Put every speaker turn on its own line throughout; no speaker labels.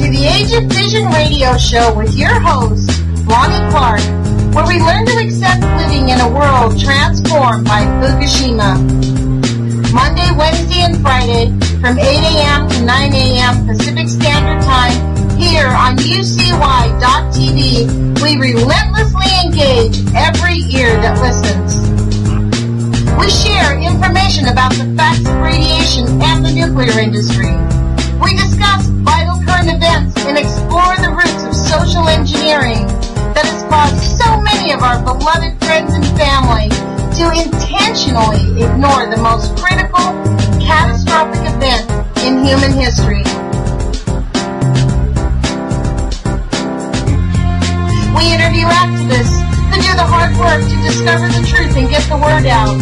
to the Age of Fission radio show with your host, Lonnie Clark, where we learn to accept living in a world transformed by Fukushima. Monday, Wednesday, and Friday from 8 a.m. to 9 a.m. Pacific Standard Time here on UCY.tv, we relentlessly engage every ear that listens. We share information about the facts of radiation and the nuclear industry. We discuss vital current events and explore the roots of social engineering that has caused so many of our beloved friends and family to intentionally ignore the most critical, catastrophic event in human history. We interview activists who do the hard work to discover the truth and get the word out.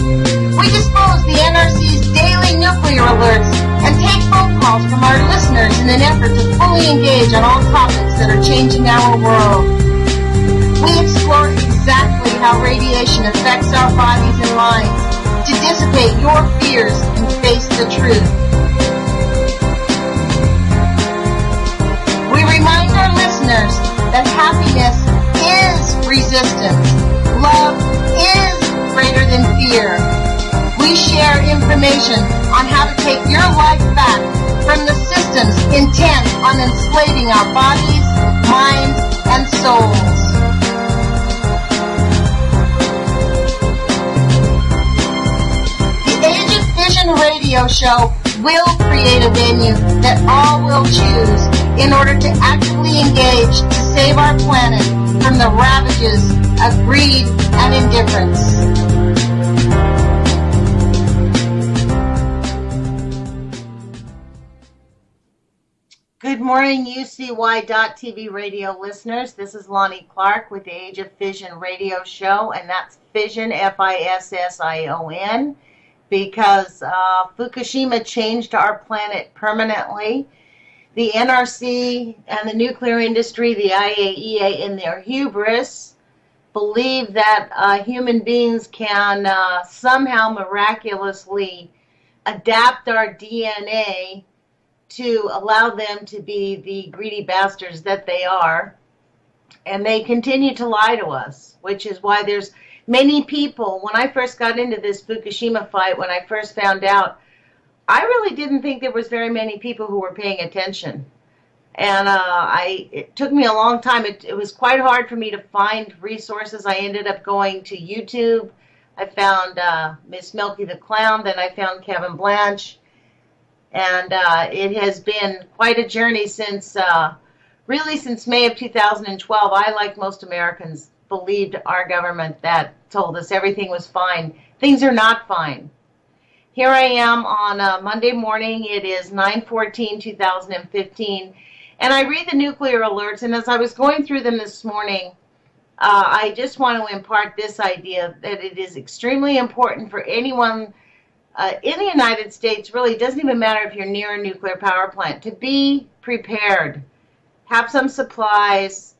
We dispose the NRC's daily nuclear alerts and take phone calls from our listeners in an effort to fully engage on all topics that are changing our world. We explore exactly how radiation affects our bodies and minds to dissipate your fears and face the truth. We remind our listeners that happiness is resistance. Love is greater than fear. We share information on how to take your life back from the systems intent on enslaving our bodies, minds, and souls. The Age of Fission radio show will create a venue that all will choose in order to actively engage to save our planet from the ravages of greed and indifference. Good morning, UCY.tv radio listeners. This is Lonnie Clark with the Age of Fission radio show, and that's Fission, Fission, because Fukushima changed our planet permanently. The NRC and the nuclear industry, the IAEA, in their hubris, believe that human beings can somehow miraculously adapt our DNA to allow them to be the greedy bastards that they are. And they continue to lie to us, which is why there's many people. When I first got into this Fukushima fight, when I first found out, I really didn't think there was very many people who were paying attention. And it took me a long time. It was quite hard for me to find resources. I ended up going to YouTube. I found Miss Milky the Clown. Then I found Kevin Blanche. And it has been quite a journey since May of 2012. I, like most Americans, believed our government that told us everything was fine. Things are not fine. Here I am on Monday morning. It is 9/14/2015, and I read the nuclear alerts, and as I was going through them this morning, I just want to impart this idea that it is extremely important for anyone in the United States, really, it doesn't even matter if you're near a nuclear power plant, to be prepared. Have some supplies,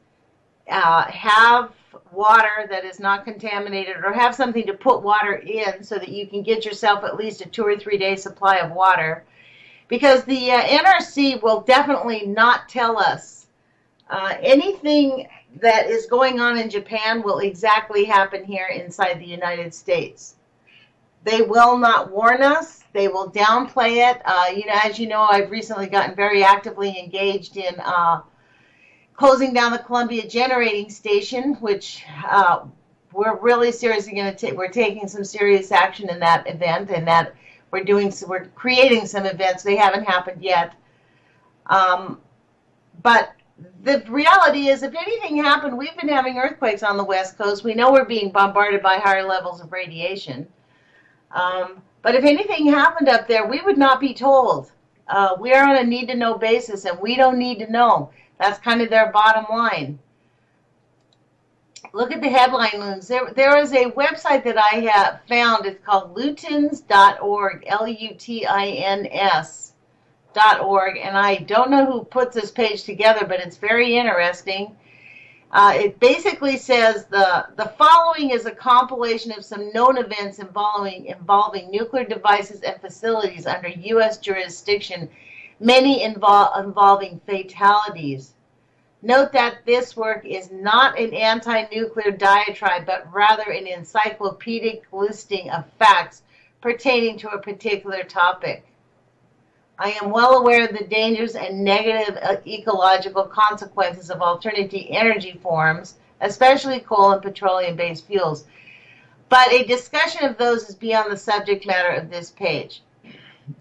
have water that is not contaminated, or have something to put water in so that you can get yourself at least a 2 or 3 day supply of water. Because the NRC will definitely not tell us anything that is going on in Japan will exactly happen here inside the United States. They will not warn us. They will downplay it. As you know, I've recently gotten very actively engaged in closing down the Columbia Generating Station, which we're really seriously going to we're taking some serious action in that event, and that we're creating some events. They haven't happened yet. But the reality is, if anything happened, we've been having earthquakes on the West Coast. We know we're being bombarded by higher levels of radiation. But if anything happened up there, we would not be told. We are on a need-to-know basis, and we don't need to know. That's kind of their bottom line. Look at the headline news. There is a website that I have found. It's called lutins.org, LUTINS.org, and I don't know who put this page together, but it's very interesting. It basically says the following is a compilation of some known events involving nuclear devices and facilities under U.S. jurisdiction many involving fatalities. Note that this work is not an anti-nuclear diatribe, but rather an encyclopedic listing of facts pertaining to a particular topic. I am well aware of the dangers and negative ecological consequences of alternative energy forms, especially coal and petroleum-based fuels, but a discussion of those is beyond the subject matter of this page.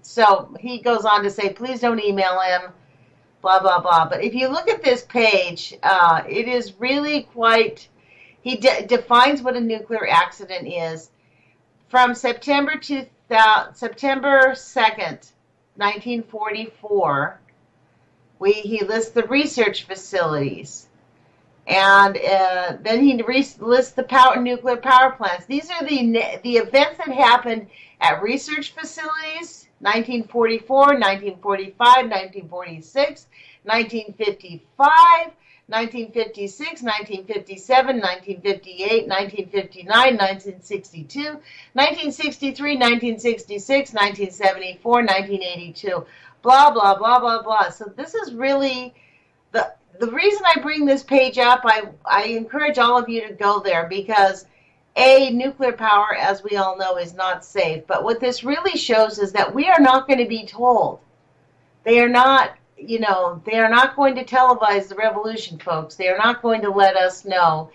So he goes on to say, please don't email him, blah, blah, blah. But if you look at this page, it is really quite, he defines what a nuclear accident is. From September 2nd, 1944, he lists the research facilities. And then he lists the nuclear power plants. These are the events that happened at research facilities, 1944, 1945, 1946, 1955, 1956, 1957, 1958, 1959, 1962, 1963, 1966, 1974, 1982, blah, blah, blah, blah, blah. So this is really the reason I bring this page up. I encourage all of you to go there because nuclear power, as we all know, is not safe. But what this really shows is that we are not going to be told. They are not, they are not going to televise the revolution, folks. They are not going to let us know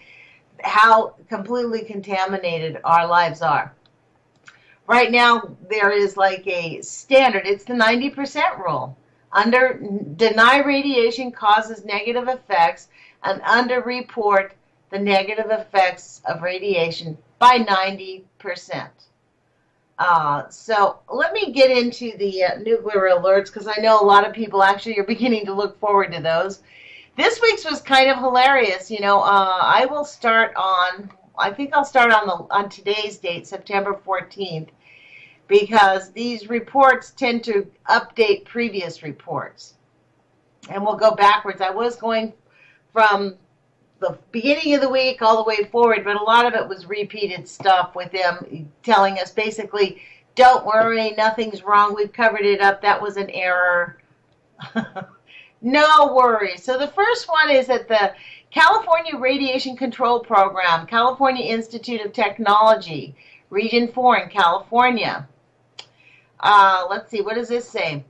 how completely contaminated our lives are. Right now, there is like a standard. It's the 90% rule. Deny radiation causes negative effects and underreport the negative effects of radiation by 90%. So let me get into the nuclear alerts because I know a lot of people actually are beginning to look forward to those. This week's was kind of hilarious. I will start on, I think I'll start on today's date, September 14th. Because these reports tend to update previous reports. And we'll go backwards. I was going from the beginning of the week all the way forward, but a lot of it was repeated stuff with them telling us basically, don't worry, nothing's wrong, we've covered it up, that was an error. No worries. So the first one is that the California Radiation Control Program, California Institute of Technology, Region 4 in California. Let's see, what does this say?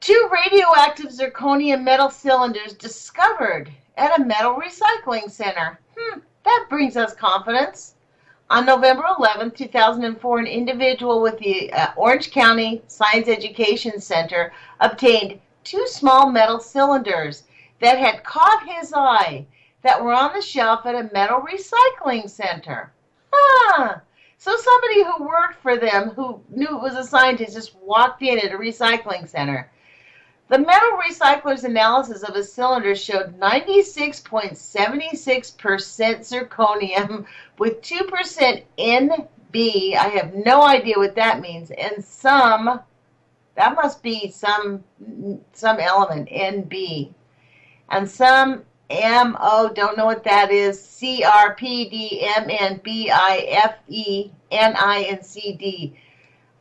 2 radioactive zirconium metal cylinders discovered at a metal recycling center. That brings us confidence. On November 11, 2004, an individual with the Orange County Science Education Center obtained 2 small metal cylinders that had caught his eye that were on the shelf at a metal recycling center. So somebody who worked for them, who knew it was a scientist, just walked in at a recycling center. The metal recycler's analysis of a cylinder showed 96.76% zirconium with 2% Nb. I have no idea what that means. And that must be some element, Nb. And some MO, don't know what that is, CRPDMNBIFENINCD.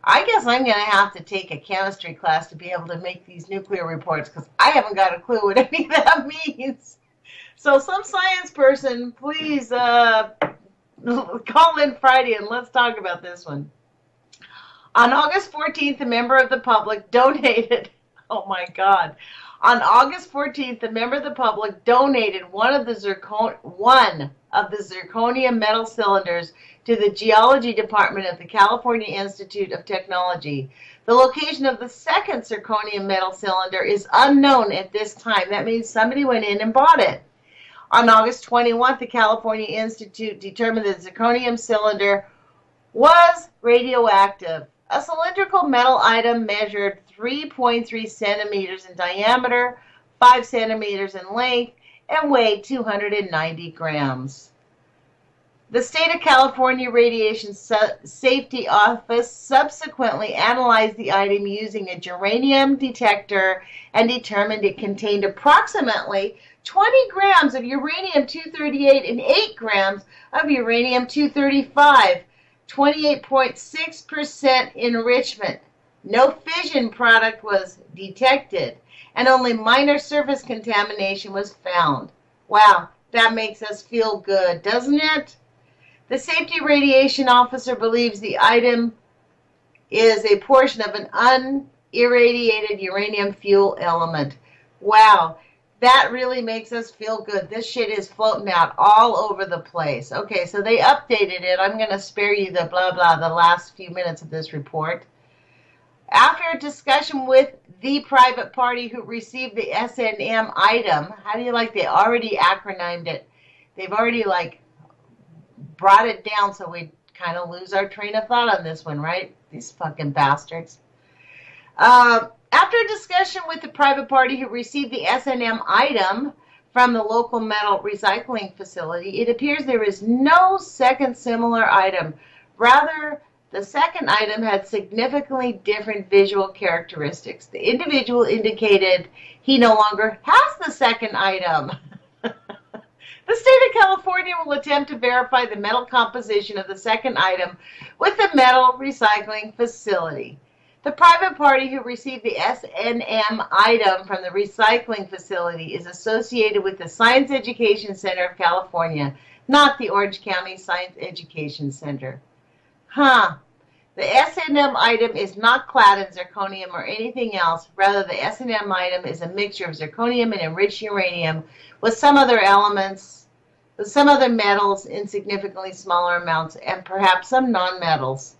I guess I'm going to have to take a chemistry class to be able to make these nuclear reports because I haven't got a clue what any of that means. So some science person, please call in Friday and let's talk about this one. On August 14th, a member of the public donated, oh my God. On August 14th, a member of the public donated one of the zirconium metal cylinders to the Geology Department of the California Institute of Technology. The location of the second zirconium metal cylinder is unknown at this time. That means somebody went in and bought it. On August 21st, the California Institute determined that the zirconium cylinder was radioactive. A cylindrical metal item measured 3.3 centimeters in diameter, 5 centimeters in length, and weighed 290 grams. The State of California Radiation Safety Office subsequently analyzed the item using a germanium detector and determined it contained approximately 20 grams of uranium-238 and 8 grams of uranium-235, 28.6% enrichment. No fission product was detected, and only minor surface contamination was found. Wow, that makes us feel good, doesn't it? The safety radiation officer believes the item is a portion of an unirradiated uranium fuel element. Wow, that really makes us feel good. This shit is floating out all over the place. Okay, so they updated it. I'm going to spare you the blah blah the last few minutes of this report. After a discussion with the private party who received the SNM item, how do you like they already acronymed it? They've already brought it down so we kind of lose our train of thought on this one, right? These fucking bastards. After a discussion with the private party who received the SNM item from the local metal recycling facility, it appears there is no second similar item. Rather, the second item had significantly different visual characteristics. The individual indicated he no longer has the second item. The state of California will attempt to verify the metal composition of the second item with the metal recycling facility. The private party who received the SNM item from the recycling facility is associated with the Science Education Center of California, not the Orange County Science Education Center. The SNM item is not clad in zirconium or anything else. Rather, the SNM item is a mixture of zirconium and enriched uranium with some other elements, with some other metals in significantly smaller amounts, and perhaps some non-metals.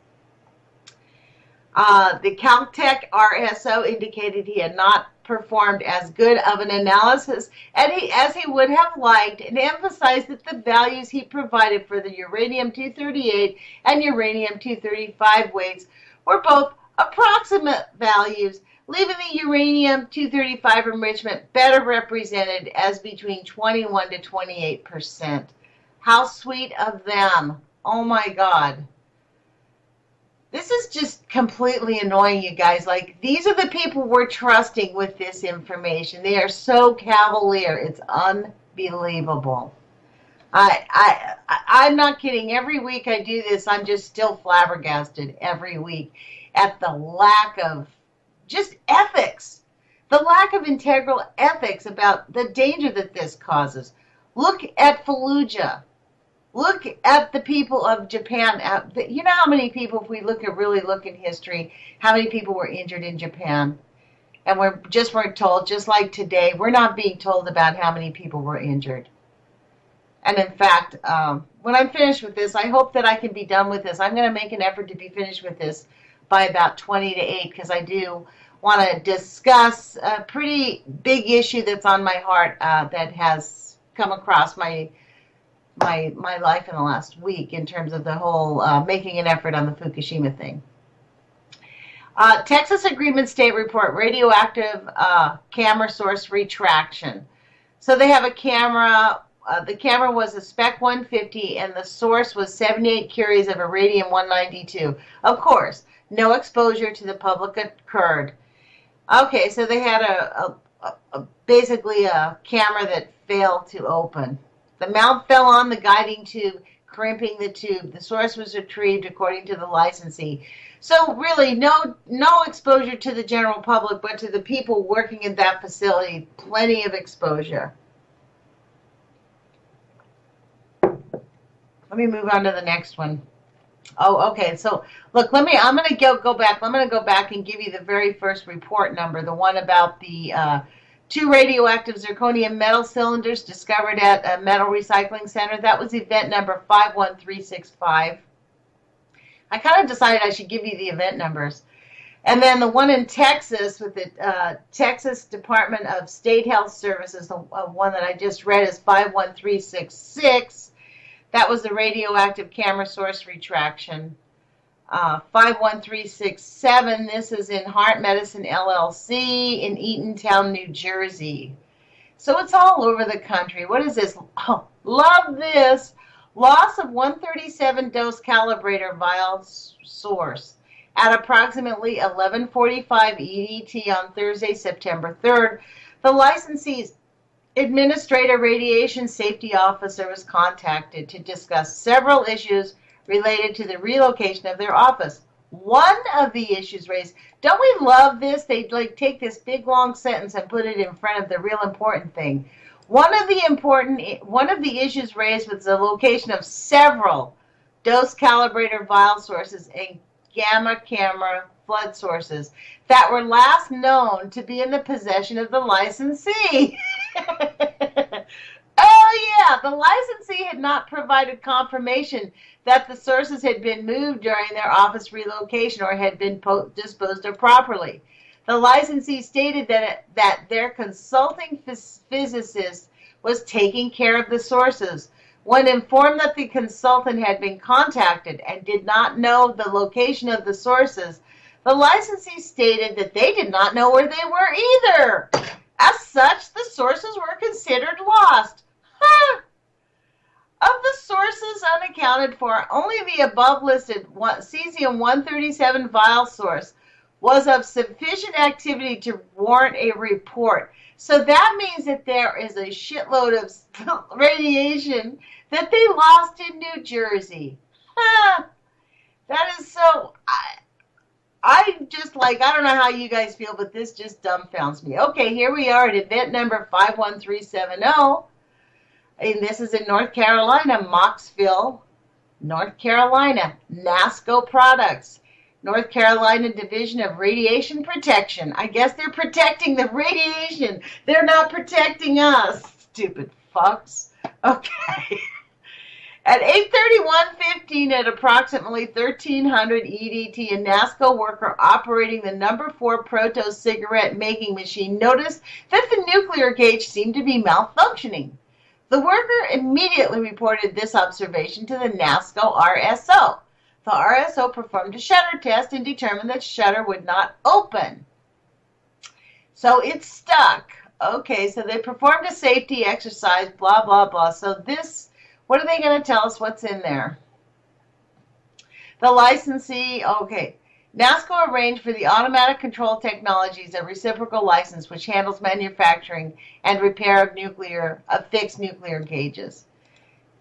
The Caltech RSO indicated he had not performed as good of an analysis as he would have liked, and emphasized that the values he provided for the uranium-238 and uranium-235 weights were both approximate values, leaving the uranium-235 enrichment better represented as between 21 to 28%. How sweet of them. Oh my God. This is just completely annoying, you guys. These are the people we're trusting with this information. They are so cavalier. It's unbelievable. I'm not kidding. Every week I do this, I'm just still flabbergasted every week at the lack of just ethics, the lack of integral ethics about the danger that this causes. Look at Fallujah. Look at the people of Japan. You know how many people, if we really look in history, how many people were injured in Japan? And we're told, just like today, we're not being told about how many people were injured. And in fact, when I'm finished with this, I hope that I can be done with this. I'm going to make an effort to be finished with this by about 20 to 8, because I do want to discuss a pretty big issue that's on my heart that has come across my life in the last week in terms of the whole making an effort on the Fukushima thing. Texas Agreement State Report, radioactive camera source retraction. So they have a camera. The camera was a Spec 150, and the source was 78 curies of iridium-192. Of course, no exposure to the public occurred. Okay, so they had basically a camera that failed to open. The mount fell on the guiding tube, crimping the tube. The source was retrieved according to the licensee. So really, no exposure to the general public, but to the people working in that facility, plenty of exposure. Let me move on to the next one. Oh, okay. So look, I'm going to go back. I'm going to go back and give you the very first report number, the one about the 2 radioactive zirconium metal cylinders discovered at a metal recycling center. That was event number 51365. I kind of decided I should give you the event numbers. And then the one in Texas with the Texas Department of State Health Services, the one that I just read is 51366. That was the radioactive camera source retraction. 51367, this is in Heart Medicine LLC in Eatontown, New Jersey. So it's all over the country. What is this? Oh, love this. Loss of 137 dose calibrator vial source at approximately 11:45 EDT on Thursday, September 3rd. The licensee's administrator radiation safety officer was contacted to discuss several issues related to the relocation of their office. One of the issues raised, don't we love this? They like take this big long sentence and put it in front of the real important thing. One of the issues raised was the location of several dose calibrator vial sources and gamma camera flood sources that were last known to be in the possession of the licensee. Oh, yeah, the licensee had not provided confirmation that the sources had been moved during their office relocation or had been disposed of properly. The licensee stated that their consulting physicist was taking care of the sources. When informed that the consultant had been contacted and did not know the location of the sources, the licensee stated that they did not know where they were either. As such, the sources were considered lost. Huh. Of the sources unaccounted for, only the above listed cesium-137 vial source was of sufficient activity to warrant a report. So that means that there is a shitload of radiation that they lost in New Jersey. Huh. That is so... I just like, I don't know how you guys feel, but this just dumbfounds me. Okay, here we are at event number 51370. And this is in North Carolina, Mocksville, North Carolina, NASCO Products, North Carolina Division of Radiation Protection. I guess they're protecting the radiation. They're not protecting us, stupid fucks. Okay. At 8:31:15 at approximately 1300 EDT, a NASCO worker operating the number 4 Proto cigarette making machine noticed that the nuclear gauge seemed to be malfunctioning. The worker immediately reported this observation to the NASCO RSO. The RSO performed a shutter test and determined that shutter would not open. So it's stuck. Okay, so they performed a safety exercise, blah, blah, blah. So this, what are they going to tell us what's in there? The licensee, okay. NASCO arranged for the Automatic Control Technologies, a reciprocal license which handles manufacturing and repair of fixed nuclear gauges.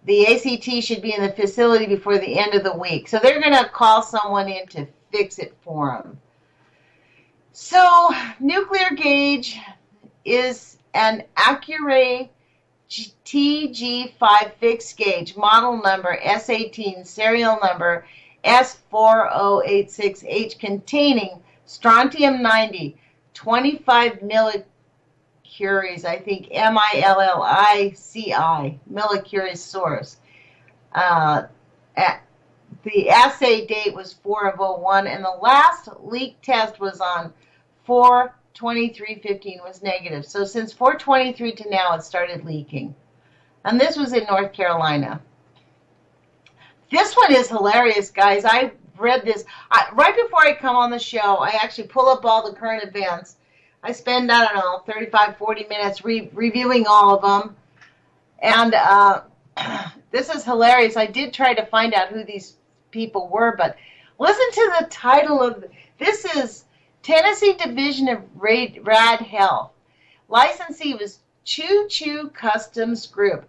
The ACT should be in the facility before the end of the week. So they're going to call someone in to fix it for them. So nuclear gauge is an Accuray TG5 fixed gauge, model number S18, serial number S4086H, containing strontium-90, 25 millicuries, I think millici, millicuries source. The assay date was 4/01, and the last leak test was on 4/23/15 was negative. So since 4/23 to now, it started leaking. And this was in North Carolina. This one is hilarious, guys. I read this. Right before I come on the show, I actually pull up all the current events. I spend, I don't know, 35, 40 minutes reviewing all of them. And this is hilarious. I did try to find out who these people were, but listen to the title of this is Tennessee Division of Rad Health. Licensee was Choo Choo Customs Group.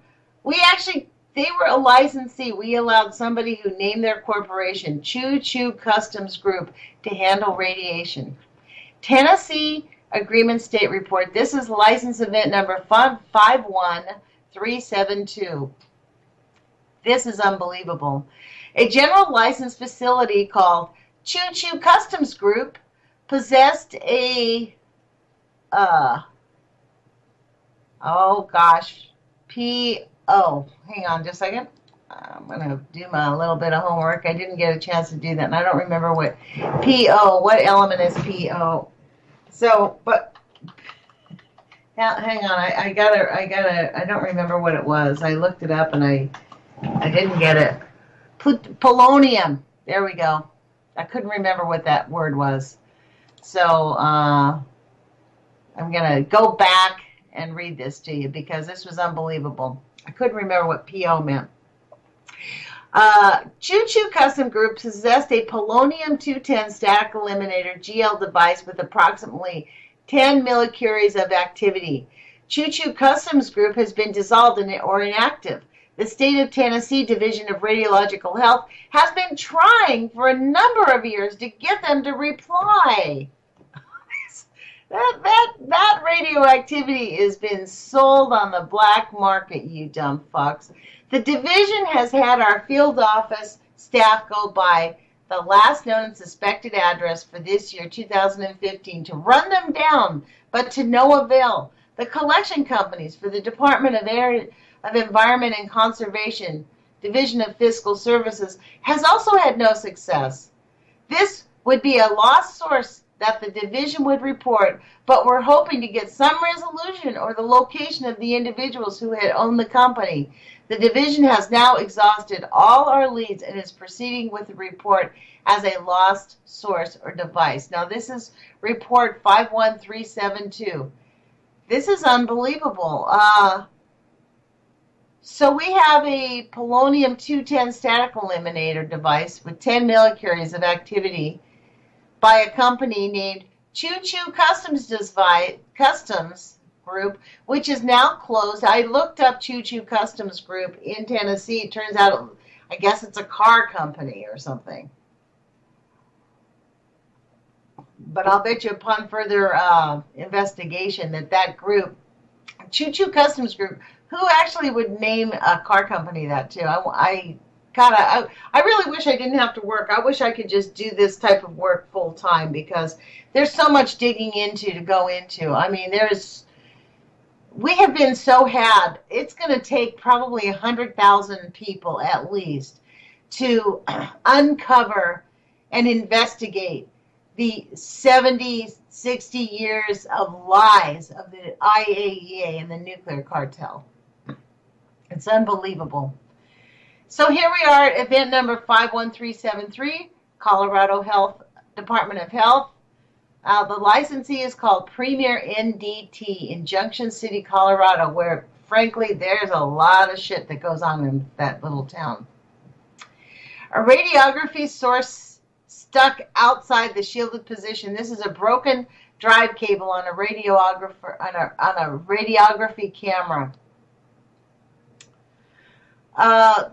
They were a licensee. We allowed somebody who named their corporation Choo Choo Customs Group to handle radiation. Tennessee Agreement State Report. This is license event number 51372. This is unbelievable. A general license facility called Choo Choo Customs Group possessed a, hang on just a second. I'm going to do my little bit of homework. I didn't get a chance to do that, and I don't remember what what element is PO. So, but hang on, I don't remember what it was. I looked it up and I didn't get it. Polonium. There we go. I couldn't remember what that word was. So, I'm going to go back and read this to you because this was unbelievable. I couldn't remember what PO meant. Choo Choo Custom Group possessed a polonium-210 static eliminator GL device with approximately 10 millicuries of activity. Choo Choo Customs Group has been dissolved or inactive. The state of Tennessee Division of Radiological Health has been trying for a number of years to get them to reply. That radioactivity has been sold on the black market, you dumb fucks. The division has had our field office staff go by the last known and suspected address for this year, 2015, to run them down, but to no avail. The collection companies for the Department of Environment and Conservation, Division of Fiscal Services, has also had no success. This would be a lost source that the division would report, but we're hoping to get some resolution or the location of the individuals who had owned the company. The division has now exhausted all our leads and is proceeding with the report as a lost source or device. Now, this is report 51372. This is unbelievable. So we have a polonium-210 static eliminator device with 10 millicuries of activity by a company named Choo Choo Customs Group, which is now closed. I looked up Choo Choo Customs Group in Tennessee. It turns out, I guess it's a car company or something. But I'll bet you upon further investigation that group, Choo Choo Customs Group, who actually would name a car company that too? I really wish I didn't have to work. I wish I could just do this type of work full time because there's so much digging to go into. I mean, we have been so had. It's going to take probably 100,000 people at least to uncover and investigate the 70, 60 years of lies of the IAEA and the nuclear cartel. It's unbelievable. So here we are at event number 51373, Colorado Department of Health. The licensee is called Premier NDT in Junction City, Colorado, where, frankly, there's a lot of shit that goes on in that little town. A radiography source stuck outside the shielded position. This is a broken drive cable on a radiography camera.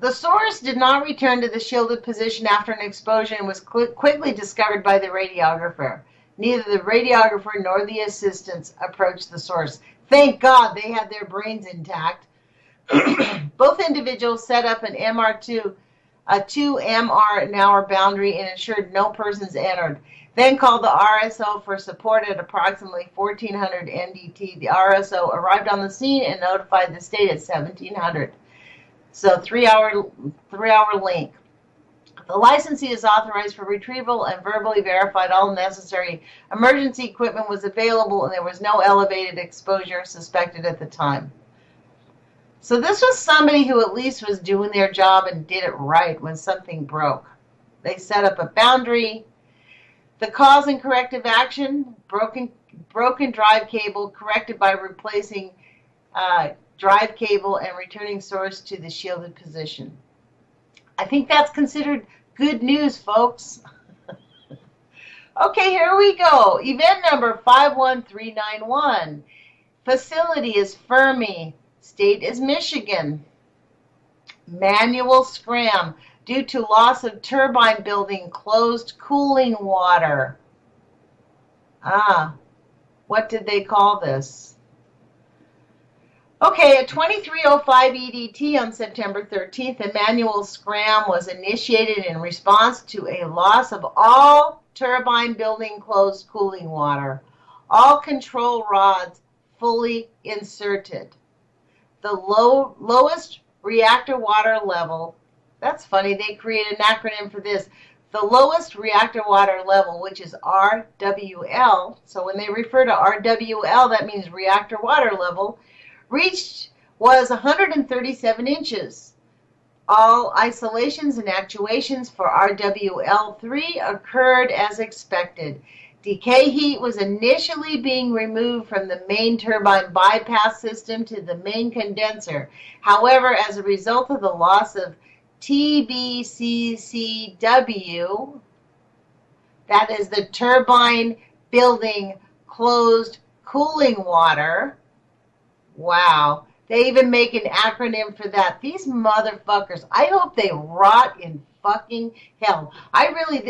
The source did not return to the shielded position after an explosion and was quickly discovered by the radiographer. Neither the radiographer nor the assistants approached the source. Thank God they had their brains intact. Both individuals set up an a 2 MR an hour boundary and ensured no persons entered. Then called the RSO for support at approximately 1400 NDT. The RSO arrived on the scene and notified the state at 1700. So 3 hour link. The licensee is authorized for retrieval and verbally verified all necessary emergency equipment was available and there was no elevated exposure suspected at the time. So this was somebody who at least was doing their job and did it right when something broke. They set up a boundary. The cause and corrective action, broken drive cable corrected by replacing drive cable and returning source to the shielded position. I think that's considered good news, folks. Okay, here we go. Event number 51391. Facility is Fermi. State is Michigan. Manual scram due to loss of turbine building closed cooling water. What did they call this? Okay, at 23:05 EDT on September 13th, a manual scram was initiated in response to a loss of all turbine building closed cooling water. All control rods fully inserted. The lowest reactor water level, that's funny, they created an acronym for this. The lowest reactor water level, which is RWL, so when they refer to RWL, that means reactor water level, reached was 137 inches. All isolations and actuations for RWL3 occurred as expected. Decay heat was initially being removed from the main turbine bypass system to the main condenser. However, as a result of the loss of TBCCW, that is the turbine building closed cooling water, wow, They even make an acronym for that. These motherfuckers, I hope they rot in fucking hell.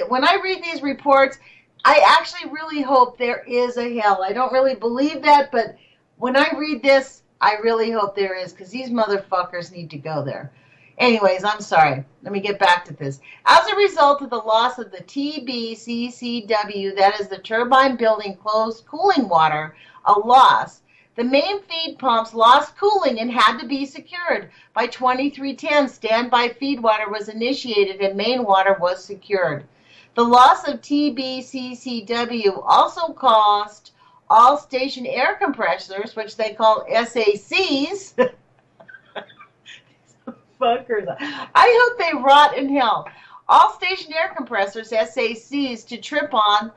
When I read these reports, I actually really hope there is a hell. I don't really believe that, but when I read this, I really hope there is, because these motherfuckers need to go there. Anyways, I'm sorry. Let me get back to this. As a result of the loss of the TBCCW, that is the turbine building closed cooling water, a loss, the main feed pumps lost cooling and had to be secured. By 2310, standby feed water was initiated and main water was secured. The loss of TBCCW also cost all station air compressors, which they call SACs. Fuckers. I hope they rot in hell. All station air compressors, SACs, to trip on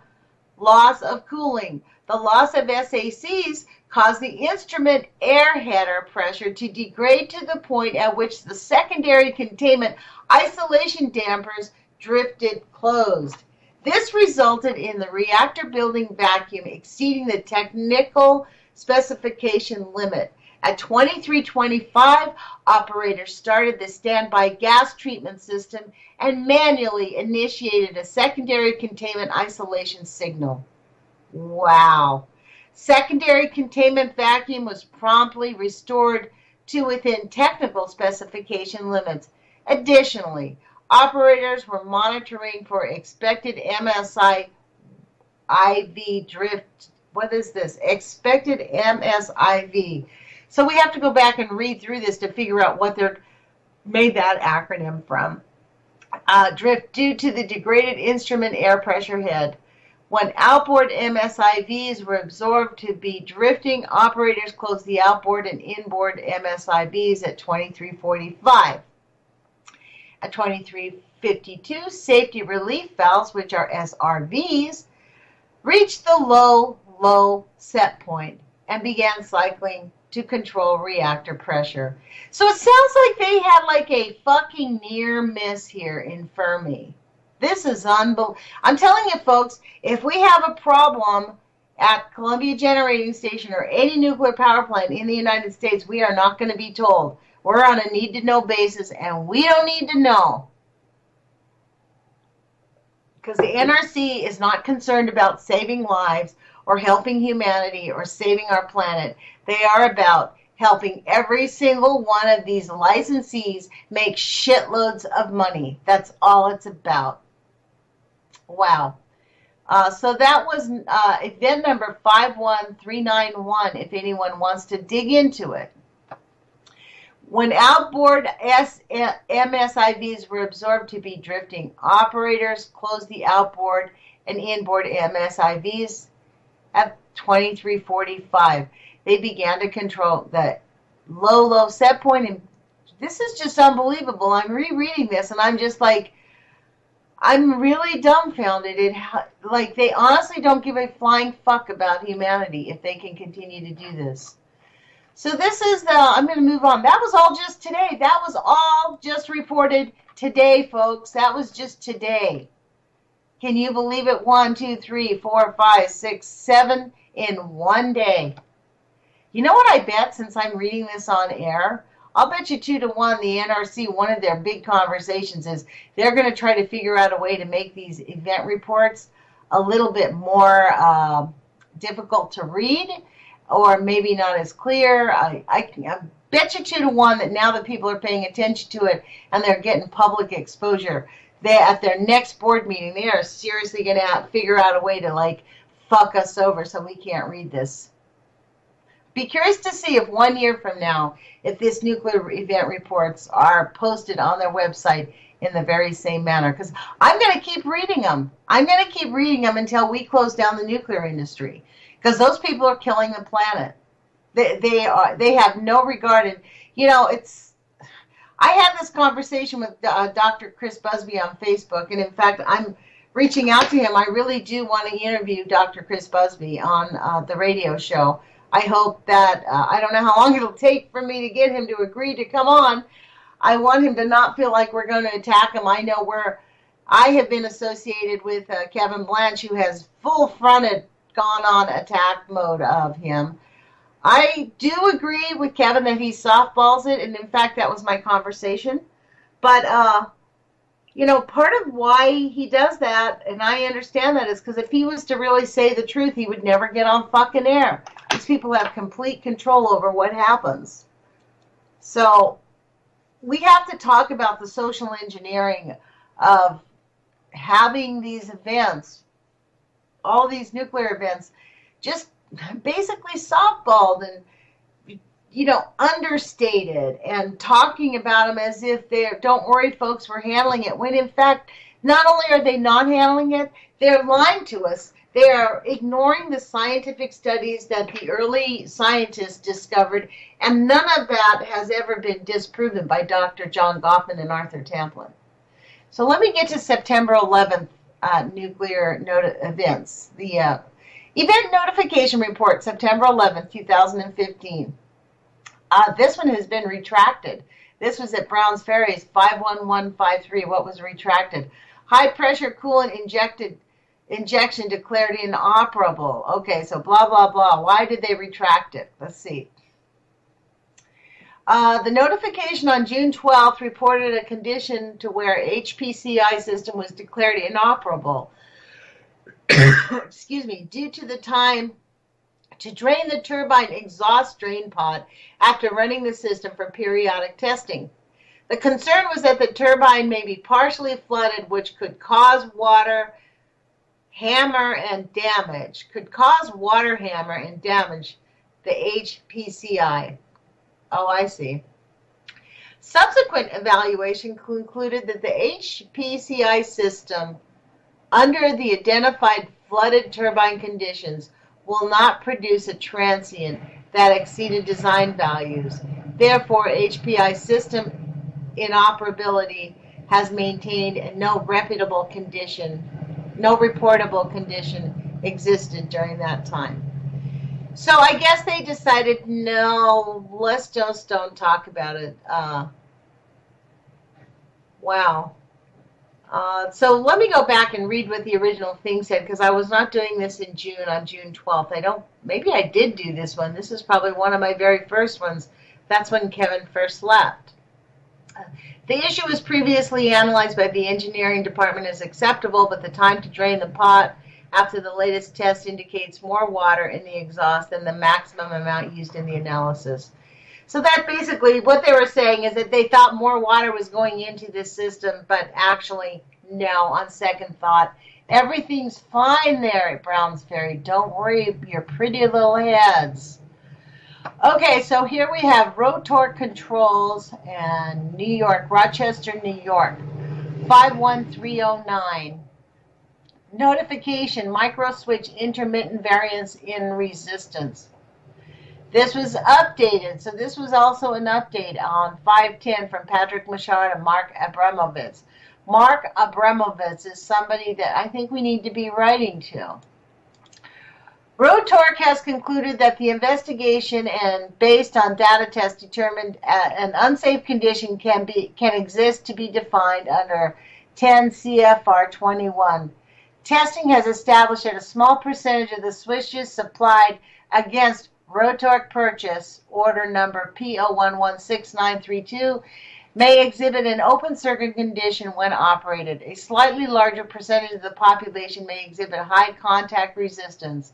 loss of cooling. The loss of SACs caused the instrument air header pressure to degrade to the point at which the secondary containment isolation dampers drifted closed. This resulted in the reactor building vacuum exceeding the technical specification limit. At 2325, operators started the standby gas treatment system and manually initiated a secondary containment isolation signal. Wow. Secondary containment vacuum was promptly restored to within technical specification limits. Additionally, operators were monitoring for expected MSIV drift. What is this? Expected MSIV. So we have to go back and read through this to figure out what they're made that acronym from. Drift due to the degraded instrument air pressure head. When outboard MSIVs were absorbed to be drifting, operators closed the outboard and inboard MSIVs at 2345. At 2352, safety relief valves, which are SRVs, reached the low set point and began cycling to control reactor pressure. So it sounds like they had like a fucking near miss here in Fermi. This is unbelievable. I'm telling you, folks, if we have a problem at Columbia Generating Station or any nuclear power plant in the United States, we are not going to be told. We're on a need-to-know basis, and we don't need to know. Because the NRC is not concerned about saving lives or helping humanity or saving our planet. They are about helping every single one of these licensees make shitloads of money. That's all it's about. Wow. So that was event number 51391, if anyone wants to dig into it. When outboard MSIVs were observed to be drifting, operators closed the outboard and inboard MSIVs at 2345. They began to control the low set point. And this is just unbelievable. I'm rereading this, and I'm just like, I'm really dumbfounded. Like, they honestly don't give a flying fuck about humanity if they can continue to do this. So this is I'm going to move on. That was all just today. That was all just reported today, folks. That was just today. Can you believe it? 1, 2, 3, 4, 5, 6, 7 in one day. You know what I bet, since I'm reading this on air? I'll bet you 2 to 1 the NRC, one of their big conversations is they're going to try to figure out a way to make these event reports a little bit more difficult to read, or maybe not as clear. I bet you 2 to 1 that now that people are paying attention to it and they're getting public exposure, at their next board meeting, they are seriously going to figure out a way to, like, fuck us over so we can't read this. Be curious to see if 1 year from now, if this nuclear event reports are posted on their website in the very same manner. Because I'm going to keep reading them. I'm going to keep reading them until we close down the nuclear industry. Because those people are killing the planet. They have no regard. And, you know, I had this conversation with Dr. Chris Busby on Facebook. And, in fact, I'm reaching out to him. I really do want to interview Dr. Chris Busby on the radio show. I hope that, I don't know how long it'll take for me to get him to agree to come on. I want him to not feel like we're going to attack him. I know I have been associated with Kevin Blanche, who has full-fronted gone on attack mode of him. I do agree with Kevin that he softballs it, and in fact, that was my conversation. But part of why he does that, and I understand that, is because if he was to really say the truth, he would never get on fucking air. These people have complete control over what happens. So we have to talk about the social engineering of having these events, all these nuclear events, just basically softballed and understated, and talking about them as if they're, don't worry folks, we're handling it, when in fact, not only are they not handling it, they're lying to us. They are ignoring the scientific studies that the early scientists discovered, and none of that has ever been disproven by Dr. John Goffman and Arthur Tamplin. So let me get to September 11th nuclear events. The Event Notification Report, September 11th, 2015. This one has been retracted. This was at Browns Ferry's 51153. What was retracted? High pressure coolant injection declared inoperable. Okay, so blah, blah, blah. Why did they retract it? Let's see. The notification on June 12th reported a condition to where HPCI system was declared inoperable. Excuse me, due to the time to drain the turbine exhaust drain pod after running the system for periodic testing. The concern was that the turbine may be partially flooded, which could cause water hammer and damage the HPCI. Oh, I see. Subsequent evaluation concluded that the HPCI system, under the identified flooded turbine conditions, will not produce a transient that exceeded design values. Therefore, HPI system inoperability has maintained, and no reportable condition existed during that time. So I guess they decided, no, let's just don't talk about it. Wow. So let me go back and read what the original thing said, because I was not doing this in June, on June 12th. Maybe I did do this one. This is probably one of my very first ones. That's when Kevin first left. The issue was previously analyzed by the engineering department as acceptable, but the time to drain the pot after the latest test indicates more water in the exhaust than the maximum amount used in the analysis. So that basically, what they were saying is that they thought more water was going into this system, but actually, no, on second thought, everything's fine there at Browns Ferry. Don't worry your pretty little heads. Okay, so here we have rotor controls and New York, Rochester, New York, 51309. Notification, micro switch intermittent variance in resistance. This was updated, so this was also an update on 510 from Patrick Machard and Mark Abramovitz. Mark Abramovitz is somebody that I think we need to be writing to. Rotork has concluded that the investigation, and based on data tests, determined an unsafe condition can exist to be defined under 10 CFR 21. Testing has established that a small percentage of the switches supplied against Rotork purchase order number P011692 may exhibit an open circuit condition when operated. A slightly larger percentage of the population may exhibit high contact resistance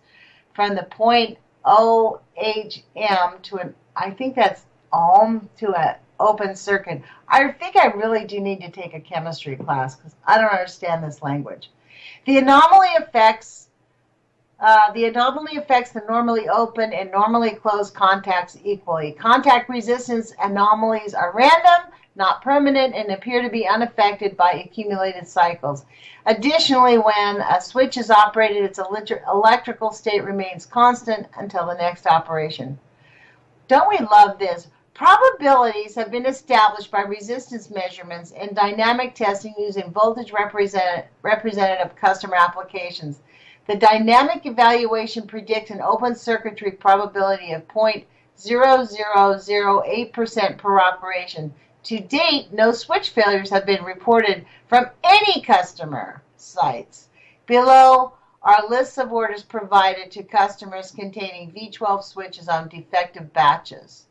from the 0.0 OHM to an, I think that's ohm, to an open circuit. I think I really do need to take a chemistry class because I don't understand this language. The anomaly affects the normally open and normally closed contacts equally. Contact resistance anomalies are random, not permanent, and appear to be unaffected by accumulated cycles. Additionally, when a switch is operated, its electrical state remains constant until the next operation. Don't we love this? Probabilities have been established by resistance measurements and dynamic testing using voltage representative customer applications. The dynamic evaluation predicts an open circuitry probability of 0.0008% per operation. To date, no switch failures have been reported from any customer sites. Below are lists of orders provided to customers containing V12 switches on defective batches.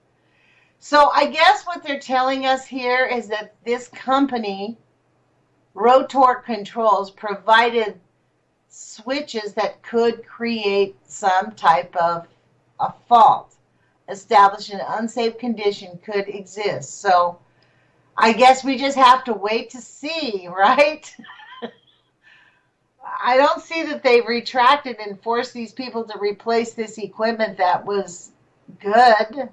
So I guess what they're telling us here is that this company, Rotork Controls, provided switches that could create some type of a fault, establish an unsafe condition could exist. So I guess we just have to wait to see, right? I don't see that they've retracted and forced these people to replace this equipment that was good.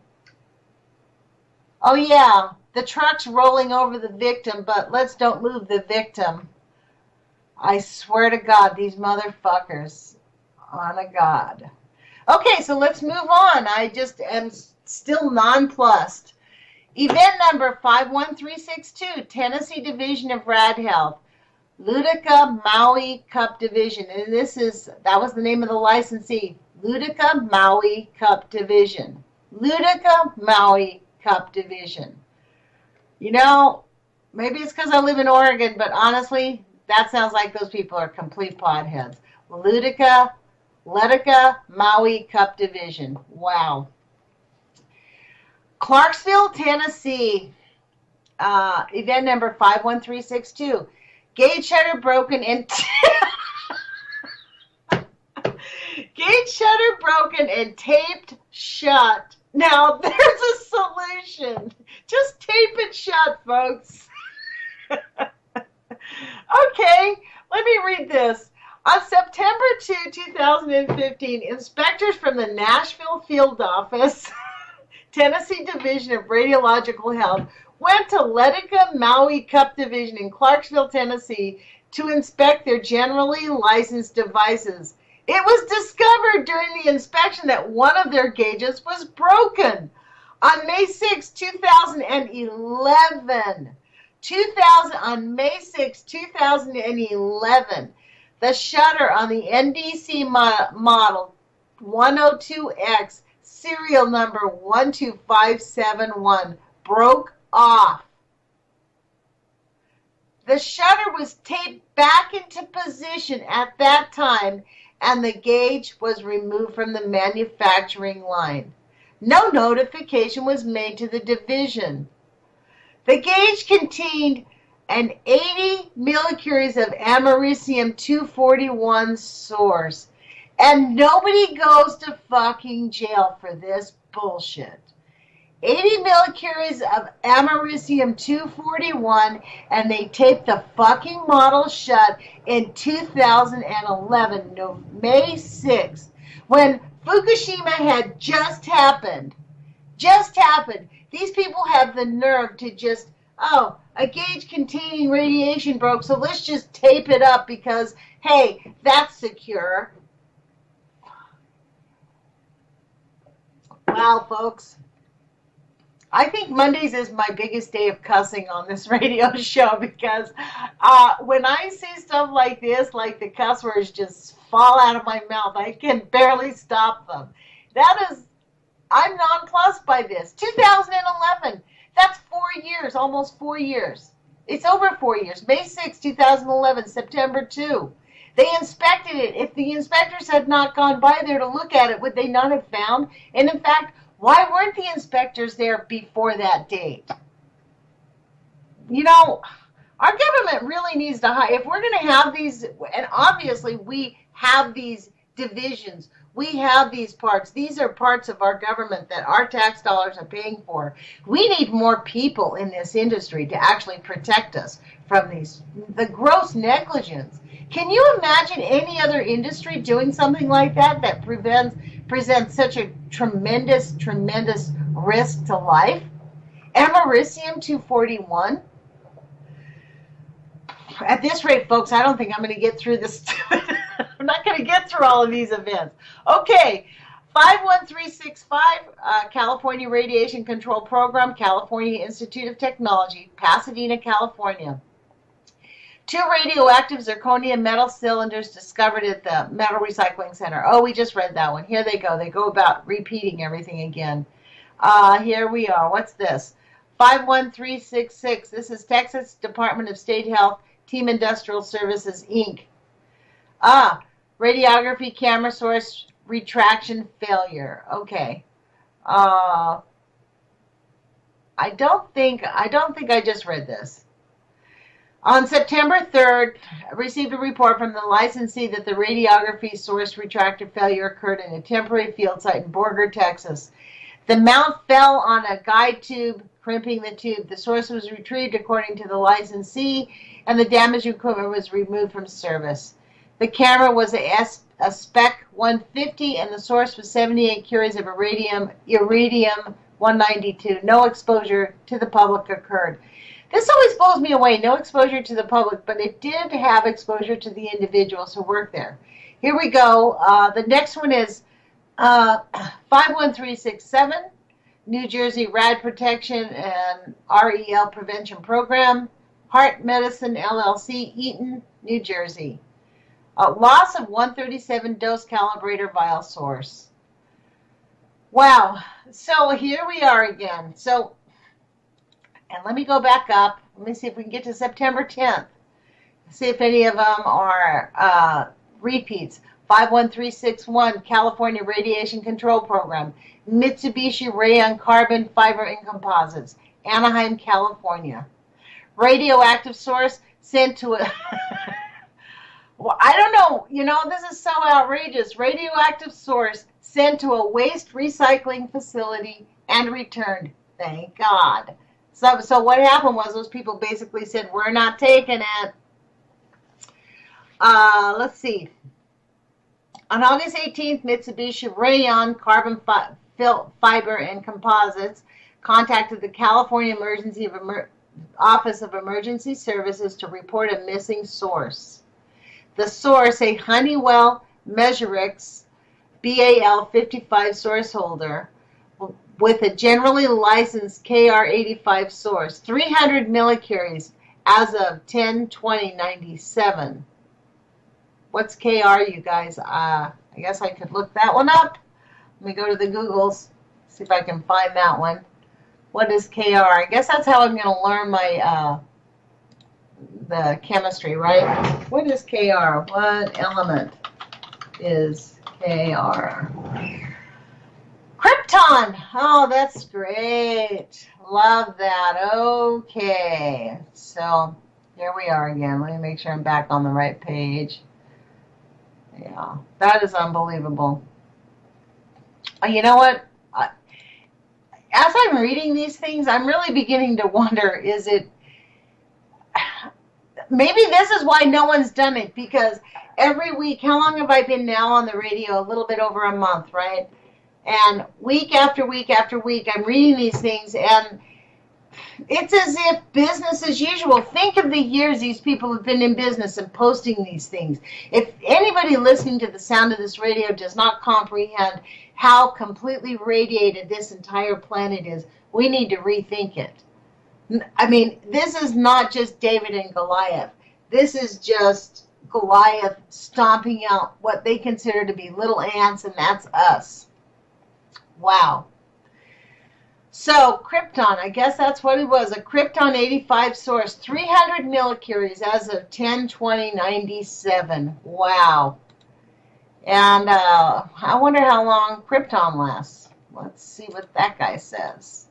Oh yeah, the truck's rolling over the victim, but let's don't move the victim. I swear to God, these motherfuckers. On a God. Okay, so let's move on. I just am still nonplussed. Event number 51362, Tennessee Division of Rad Health, Ludica Maui Cup Division. And that was the name of the licensee, Ludica Maui Cup Division. Ludica Maui Cup Division. You know, maybe it's because I live in Oregon, but honestly, that sounds like those people are complete podheads. Ludica Maui Cup Division. Wow. Clarksville, Tennessee. Event number 51362. Gauge shutter broken and taped shut. Now there's a solution. Just tape it shut, folks. Okay, let me read this. On September 2, 2015, inspectors from the Nashville Field Office, Tennessee Division of Radiological Health, went to Ludica Maui Cup Division in Clarksville, Tennessee, to inspect their generally licensed devices. It was discovered during the inspection that one of their gauges was broken. On May 6, 2011, on May 6, 2011, the shutter on the NDC model 102X, serial number 12571, broke off. The shutter was taped back into position at that time, and the gauge was removed from the manufacturing line. No notification was made to the division. The gauge contained an 80 millicuries of americium-241 source, and nobody goes to fucking jail for this bullshit. 80 millicuries of americium-241, and they taped the fucking model shut in 2011, May 6th, when Fukushima had just happened. These people have the nerve to just, a gauge containing radiation broke, so let's just tape it up because, hey, that's secure. Wow, folks. I think Mondays is my biggest day of cussing on this radio show because when I see stuff like this, like the cuss words just fall out of my mouth, I can barely stop them. I'm nonplussed by this. 2011, that's 4 years, almost 4 years. It's over 4 years. May 6, 2011, September 2. They inspected it. If the inspectors had not gone by there to look at it, would they not have found? And in fact, why weren't the inspectors there before that date? You know, our government really needs to hire. If we're going to have these, and obviously we have these divisions, we have these parts. These are parts of our government that our tax dollars are paying for. We need more people in this industry to actually protect us from the gross negligence. Can you imagine any other industry doing something like that presents such a tremendous risk to life? Americium-241? At this rate, folks, I don't think I'm going to get through this. I'm not going to get through all of these events. Okay, 51365, California Radiation Control Program, California Institute of Technology, Pasadena, California. 2 radioactive zirconium metal cylinders discovered at the Metal Recycling Center. Oh, we just read that one. Here they go. They go about repeating everything again. Here we are. What's this? 51366. This is Texas Department of State Health, Team Industrial Services, Inc. Radiography camera source retraction failure. Okay. I don't think I just read this. On September 3rd, I received a report from the licensee that the radiography source retractor failure occurred in a temporary field site in Borger, Texas. The mount fell on a guide tube, crimping the tube. The source was retrieved according to the licensee, and the damaged equipment was removed from service. The camera was a Spec 150, and the source was 78 curies of iridium 192. No exposure to the public occurred. This always blows me away. No exposure to the public, but it did have exposure to the individuals who work there. Here we go. The next one is 51367, New Jersey Rad Protection and REL Prevention Program, Heart Medicine LLC, Eaton, New Jersey. Loss of 137 dose calibrator vial source. Wow. So here we are again. So, and let me go back up. Let me see if we can get to September 10th. See if any of them are repeats. 51361, California Radiation Control Program. Mitsubishi Rayon Carbon Fiber and Composites, Anaheim, California. Radioactive source sent to a... Well, I don't know. You know, this is so outrageous. Radioactive source sent to a waste recycling facility and returned. Thank God. So what happened was those people basically said, we're not taking it. Let's see. On August 18th, Mitsubishi Rayon Carbon Fiber and Composites contacted the California Office of Emergency Services to report a missing source. The source, a Honeywell Measurix BAL55 source holder, with a generally licensed KR85 source, 300 millicuries as of 10/20/97. What's KR, you guys? I guess I could look that one up. Let me go to the Googles, see if I can find that one. What is KR? I guess that's how I'm going to learn my the chemistry, right? What is KR? What element is KR? Krypton. Oh, that's great. Love that. Okay. So here we are again. Let me make sure I'm back on the right page. Yeah, that is unbelievable. You know what? As I'm reading these things, I'm really beginning to wonder, is it... Maybe this is why no one's done it, because every week, how long have I been now on the radio? A little bit over a month, right? And week after week after week, I'm reading these things, and it's as if business as usual. Think of the years these people have been in business and posting these things. If anybody listening to the sound of this radio does not comprehend how completely radiated this entire planet is, we need to rethink it. I mean, this is not just David and Goliath. This is just Goliath stomping out what they consider to be little ants, and that's us. Wow. So, Krypton, I guess that's what it was. A Krypton 85 source, 300 millicuries as of 10/20/97. Wow. And I wonder how long Krypton lasts. Let's see what that guy says.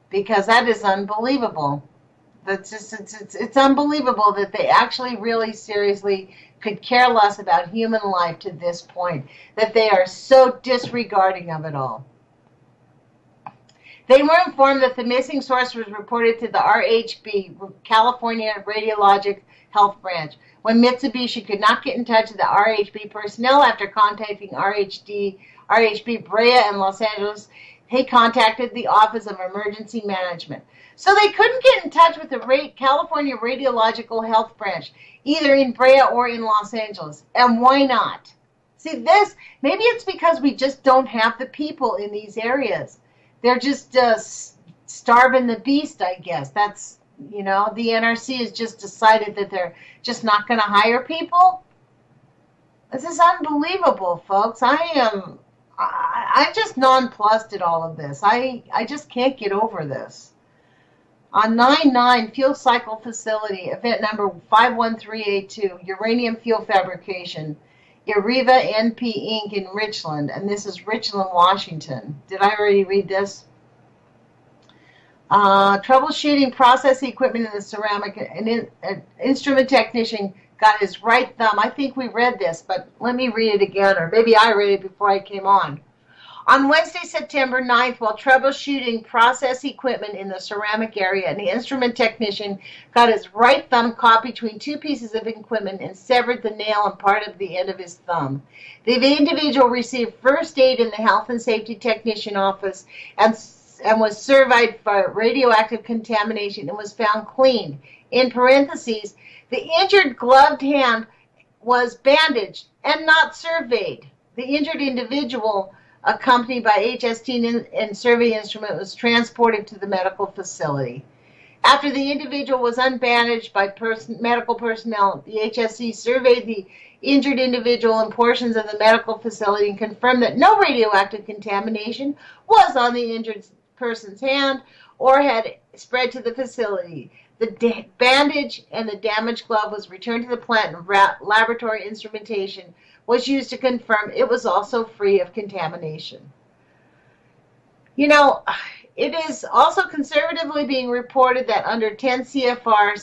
Because that is unbelievable. That's just, it's unbelievable that they actually really seriously could care less about human life to this point, that they are so disregarding of it all. They were informed that the missing source was reported to the RHB, California Radiologic Health Branch. When Mitsubishi could not get in touch with the RHB personnel after contacting RHB Brea in Los Angeles, he contacted the Office of Emergency Management. So they couldn't get in touch with the California Radiological Health Branch, either in Brea or in Los Angeles. And why not? See, maybe it's because we just don't have the people in these areas. They're just starving the beast, I guess. That's, the NRC has just decided that they're just not going to hire people. This is unbelievable, folks. I'm just nonplussed at all of this. I just can't get over this. On 9/9, fuel cycle facility, event number 51382, uranium fuel fabrication, Ireva NP Inc. in Richland, and this is Richland, Washington. Did I already read this? Troubleshooting process equipment in the ceramic. An instrument technician got his right thumb. I think we read this, but let me read it again, or maybe I read it before I came on. On Wednesday, September 9th, while troubleshooting process equipment in the ceramic area, an instrument technician got his right thumb caught between two pieces of equipment and severed the nail and part of the end of his thumb. The individual received first aid in the health and safety technician office and was surveyed for radioactive contamination and was found clean. In parentheses, the injured gloved hand was bandaged and not surveyed. The injured individual, accompanied by HST and survey instrument, was transported to the medical facility. After the individual was unbandaged by medical personnel, the HSC surveyed the injured individual and portions of the medical facility and confirmed that no radioactive contamination was on the injured person's hand or had spread to the facility. The bandage and the damaged glove was returned to the plant, and laboratory instrumentation was used to confirm it was also free of contamination. You know, it is also conservatively being reported that under 10 CFR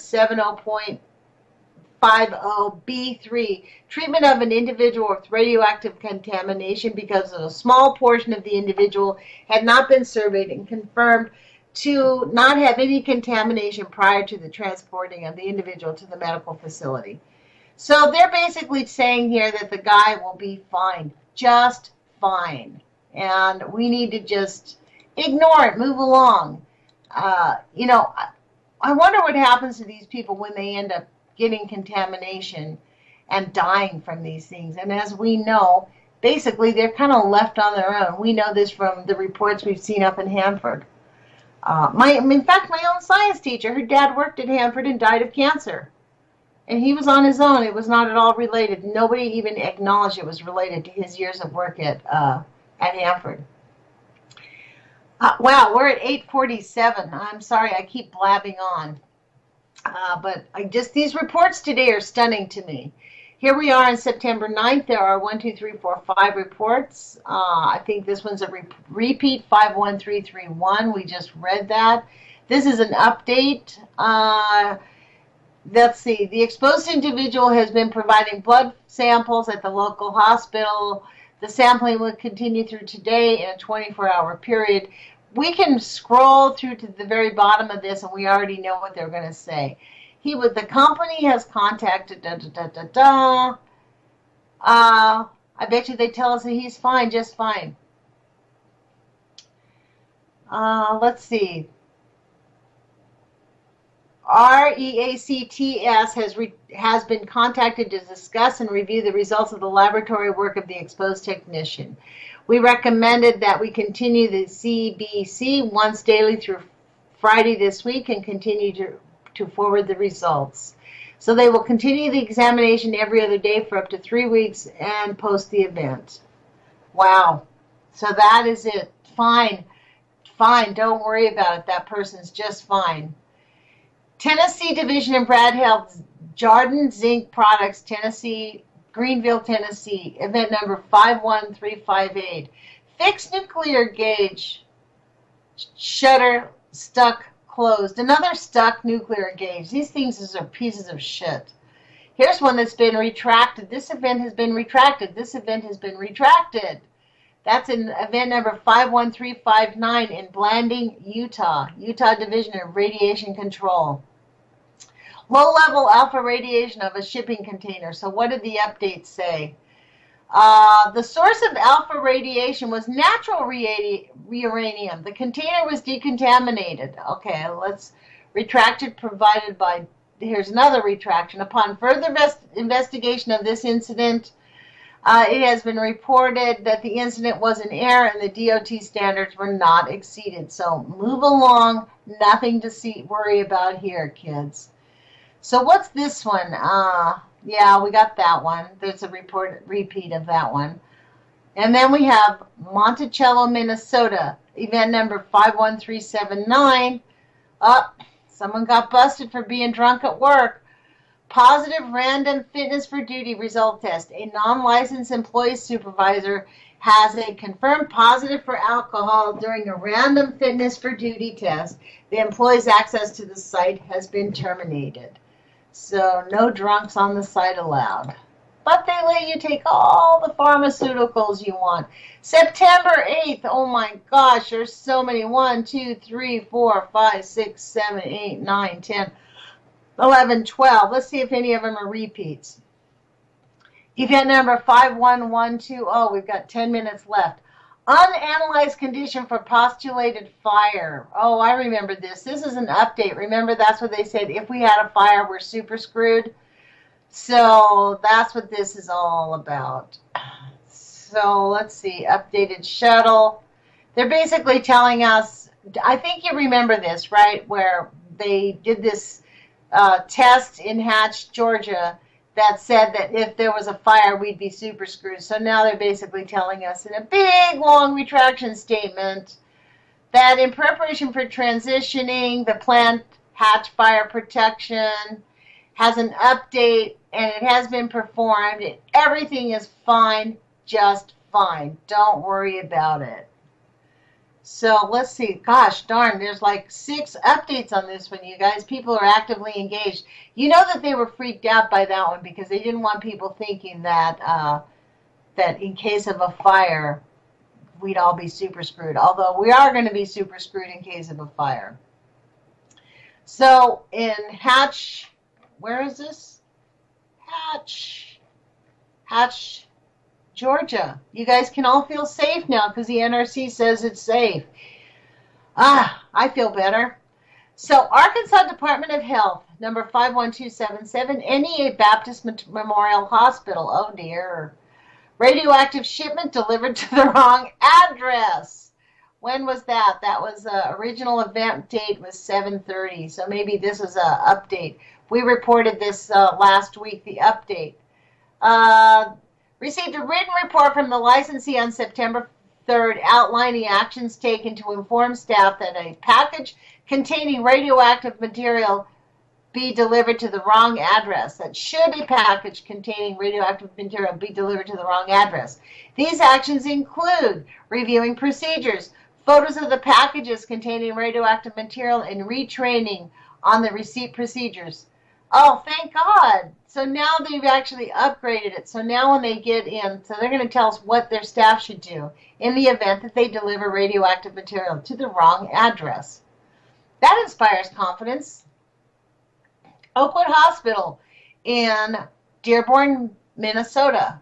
70.50B3, treatment of an individual with radioactive contamination because of a small portion of the individual had not been surveyed and confirmed to not have any contamination prior to the transporting of the individual to the medical facility. So they're basically saying here that the guy will be fine, just fine. And we need to just ignore it, move along. You know, I wonder what happens to these people when they end up getting contamination and dying from these things. And as we know, basically they're kind of left on their own. We know this from the reports we've seen up in Hanford. In fact, my own science teacher, her dad worked at Hanford and died of cancer. And he was on his own. It was not at all related. Nobody even acknowledged it was related to his years of work at Hanford. Wow, we're at 8:47. I'm sorry, I keep blabbing on. But these reports today are stunning to me. Here we are on September 9th. There are 5 reports. I think this one's a repeat, 51331. We just read that. This is an update. Let's see. The exposed individual has been providing blood samples at the local hospital. The sampling will continue through today in a 24-hour period. We can scroll through to the very bottom of this, and we already know what they're going to say. The company has contacted, I bet you they tell us that he's fine, just fine. Let's see. REACTS has been contacted to discuss and review the results of the laboratory work of the exposed technician. We recommended that we continue the CBC once daily through Friday this week and continue to forward the results. So they will continue the examination every other day for up to 3 weeks and post the event. Wow. So that is it. Fine. Fine. Don't worry about it. That person's just fine. Tennessee Division of Brad Health, Jardin Zinc Products, Tennessee, Greenville, Tennessee, event number 51358. Fixed nuclear gauge, shutter stuck closed. Another stuck nuclear gauge. These things are pieces of shit. Here's one that's been retracted. This event has been retracted. This event has been retracted. That's in event number 51359 in Blanding, Utah. Utah Division of Radiation Control. Low-level alpha radiation of a shipping container. So what did the updates say? The source of alpha radiation was natural uranium. The container was decontaminated. Okay, let's retracted provided by, here's another retraction. Upon further investigation of this incident, it has been reported that the incident was an error and the DOT standards were not exceeded. So move along, nothing to worry about here, kids. So what's this one? Yeah, we got that one. There's a repeat of that one. And then we have Monticello, Minnesota, event number 51379. Someone got busted for being drunk at work. positive random fitness for duty result test. A non-licensed employee supervisor has a confirmed positive for alcohol during a random fitness for duty test. The employee's access to the site has been terminated. So no drunks on the site allowed. But they let you take all the pharmaceuticals you want. September 8th, oh my gosh, there's so many. 1, 2, 3, 4, 5, 6, 7, 8, 9, 10, 11, 12. Let's see if any of them are repeats. Event number 51120. We've got 10 minutes left. Unanalyzed condition for postulated fire. Oh, I remember this. This is an update. Remember, that's what they said. If we had a fire, we're super screwed. So that's what this is all about. So let's see. Updated shuttle. They're basically telling us, I think you remember this, right, where they did this test in Hatch, Georgia, that said that if there was a fire, we'd be super screwed. So now they're basically telling us in a big, long retraction statement that in preparation for transitioning, the plant Hatch fire protection has an update, and it has been performed. Everything is fine, just fine. Don't worry about it. So let's see. Gosh darn, there's like 6 updates on this one, you guys. People are actively engaged. You know that they were freaked out by that one because they didn't want people thinking that that in case of a fire, we'd all be super screwed. Although we are going to be super screwed in case of a fire. So in Hatch, where is this? Hatch, Georgia. You guys can all feel safe now because the NRC says it's safe. I feel better. So Arkansas Department of Health, number 51277, NEA Baptist Memorial Hospital. Oh dear. Radioactive shipment delivered to the wrong address. When was that? That was original event date was 7:30. So maybe this is a update. We reported this last week, the update. Received a written report from the licensee on September 3rd outlining actions taken to inform staff that a package containing radioactive material be delivered to the wrong address. That should a package containing radioactive material be delivered to the wrong address. These actions include reviewing procedures, photos of the packages containing radioactive material, and retraining on the receipt procedures. Oh, thank God. So now they've actually upgraded it. So now when they get in, so they're going to tell us what their staff should do in the event that they deliver radioactive material to the wrong address. That inspires confidence. Oakwood Hospital in Dearborn, Michigan.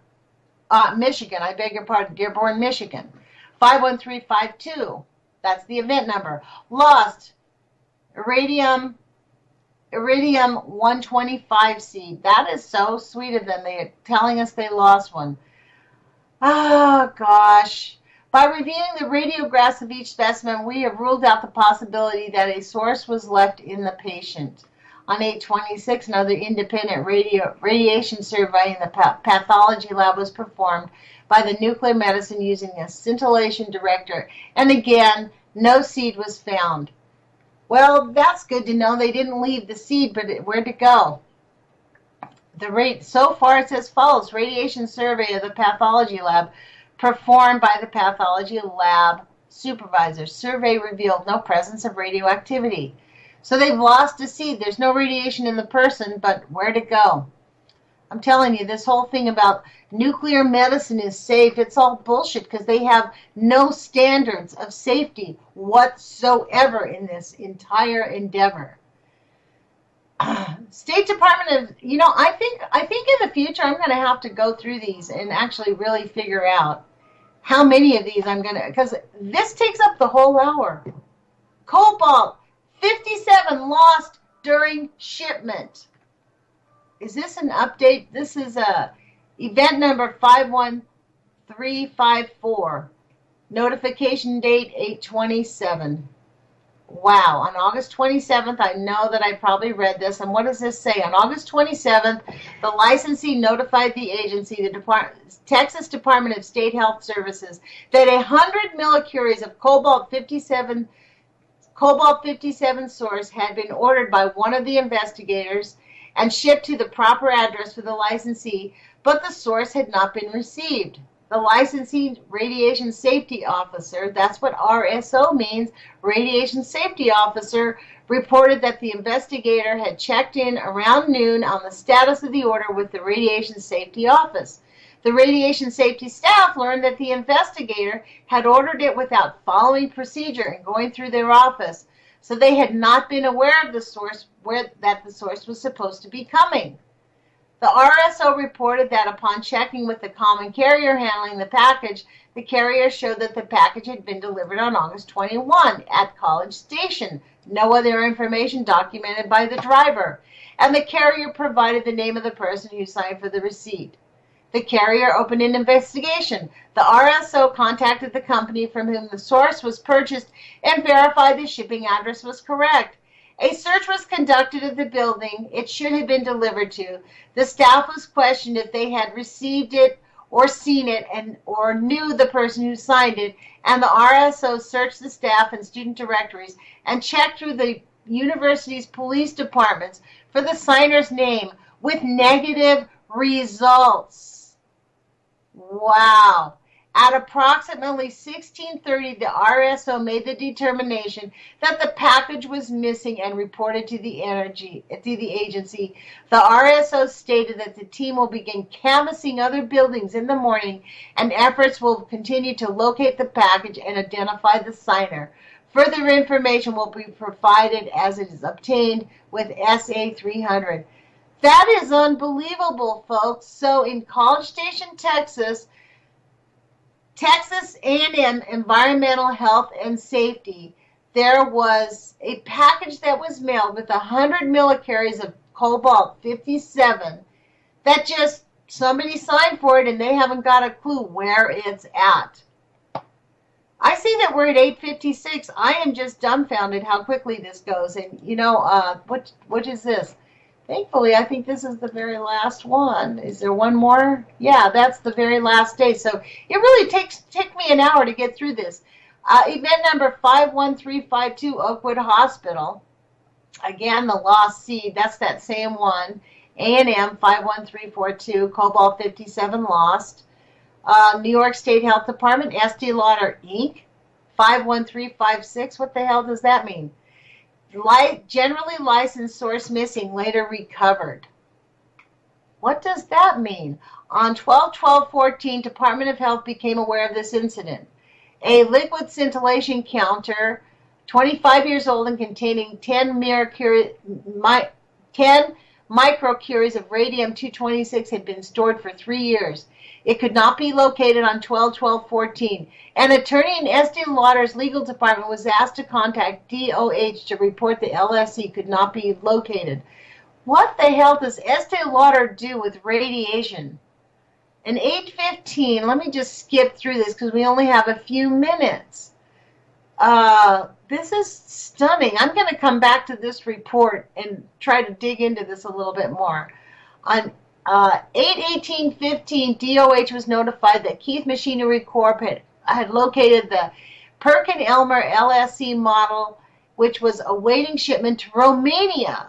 I beg your pardon, Dearborn, Michigan. 51352. That's the event number. Lost iridium 125 seed. That is so sweet of them. They're telling us they lost one. Oh, gosh. By reviewing the radiographs of each specimen, we have ruled out the possibility that a source was left in the patient. On 8/26, another independent radiation survey in the pathology lab was performed by the nuclear medicine using a scintillation director. And again, no seed was found. Well, that's good to know. They didn't leave the seed, but where'd it go? So far it's as follows. Radiation survey of the pathology lab performed by the pathology lab supervisor. Survey revealed no presence of radioactivity. So they've lost a seed. There's no radiation in the person, but where'd it go? I'm telling you, this whole thing about nuclear medicine is safe, it's all bullshit because they have no standards of safety whatsoever in this entire endeavor. State Department of, I think in the future I'm going to have to go through these and actually really figure out how many of these I'm going to, because this takes up the whole hour. Cobalt 57 lost during shipment. Is this an update? This is event number 51354. Notification date 8/27. Wow. On August 27th, I know that I probably read this. And what does this say? On August 27th, the licensee notified the agency, the Texas Department of State Health Services, that 100 millicuries of cobalt 57 source had been ordered by one of the investigators and shipped to the proper address for the licensee, but the source had not been received. The licensing radiation safety officer, that's what RSO means, radiation safety officer, reported that the investigator had checked in around noon on the status of the order with the radiation safety office. The radiation safety staff learned that the investigator had ordered it without following procedure and going through their office, so they had not been aware of the source, that the source was supposed to be coming. The RSO reported that upon checking with the common carrier handling the package, the carrier showed that the package had been delivered on August 21 at College Station. No other information documented by the driver. And the carrier provided the name of the person who signed for the receipt. The carrier opened an investigation. The RSO contacted the company from whom the source was purchased and verified the shipping address was correct. A search was conducted at the building it should have been delivered to. The staff was questioned if they had received it or seen it or knew the person who signed it, and the RSO searched the staff and student directories and checked through the university's police departments for the signer's name with negative results. Wow. At approximately 16:30, the RSO made the determination that the package was missing and reported to the agency. The RSO stated that the team will begin canvassing other buildings in the morning, and efforts will continue to locate the package and identify the signer. Further information will be provided as it is obtained with SA 300. That is unbelievable, folks. So in College Station, Texas A&M Environmental Health and Safety, there was a package that was mailed with 100 millicuries of cobalt-57 that just somebody signed for it and they haven't got a clue where it's at. I see that we're at 8:56. I am just dumbfounded how quickly this goes. And you know, what is this? Thankfully, I think this is the very last one. Is there one more? Yeah, that's the very last day. So it really took me an hour to get through this. Event number 51352, Oakwood Hospital. Again, the lost seed. That's that same one. A&M 51342, Cobalt-57 lost. New York State Health Department, Estee Lauder Inc. 51356. What the hell does that mean? Generally licensed source missing, later recovered. What does that mean? On 12/12/14, Department of Health became aware of this incident. A liquid scintillation counter, 25 years old and containing 10 microcuries of radium-226 had been stored for 3 years. It could not be located on 12/12/14. An attorney in Estee Lauder's legal department was asked to contact DOH to report the LSC could not be located. What the hell does Estee Lauder do with radiation? In 8:15, let me just skip through this because we only have a few minutes. This is stunning. I'm going to come back to this report and try to dig into this a little bit more. On 8/18/15, DOH was notified that Keith Machinery Corp. had located the Perkin-Elmer LSC model, which was awaiting shipment to Romania.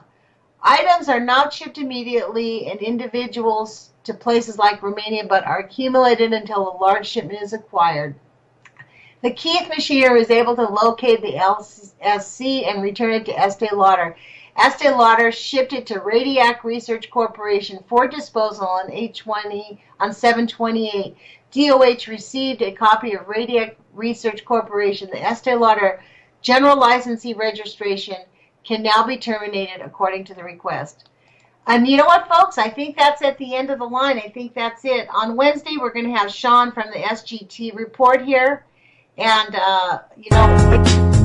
Items are not shipped immediately in individuals to places like Romania, but are accumulated until a large shipment is acquired. The Keith Machinery was able to locate the LSC and return it to Estee Lauder. Estee Lauder shipped it to Radiac Research Corporation for disposal on 7/28. DOH received a copy of Radiac Research Corporation. The Estee Lauder general licensee registration can now be terminated according to the request. And you know what, folks? I think that's at the end of the line. I think that's it. On Wednesday, we're going to have Sean from the SGT report here. And, you know...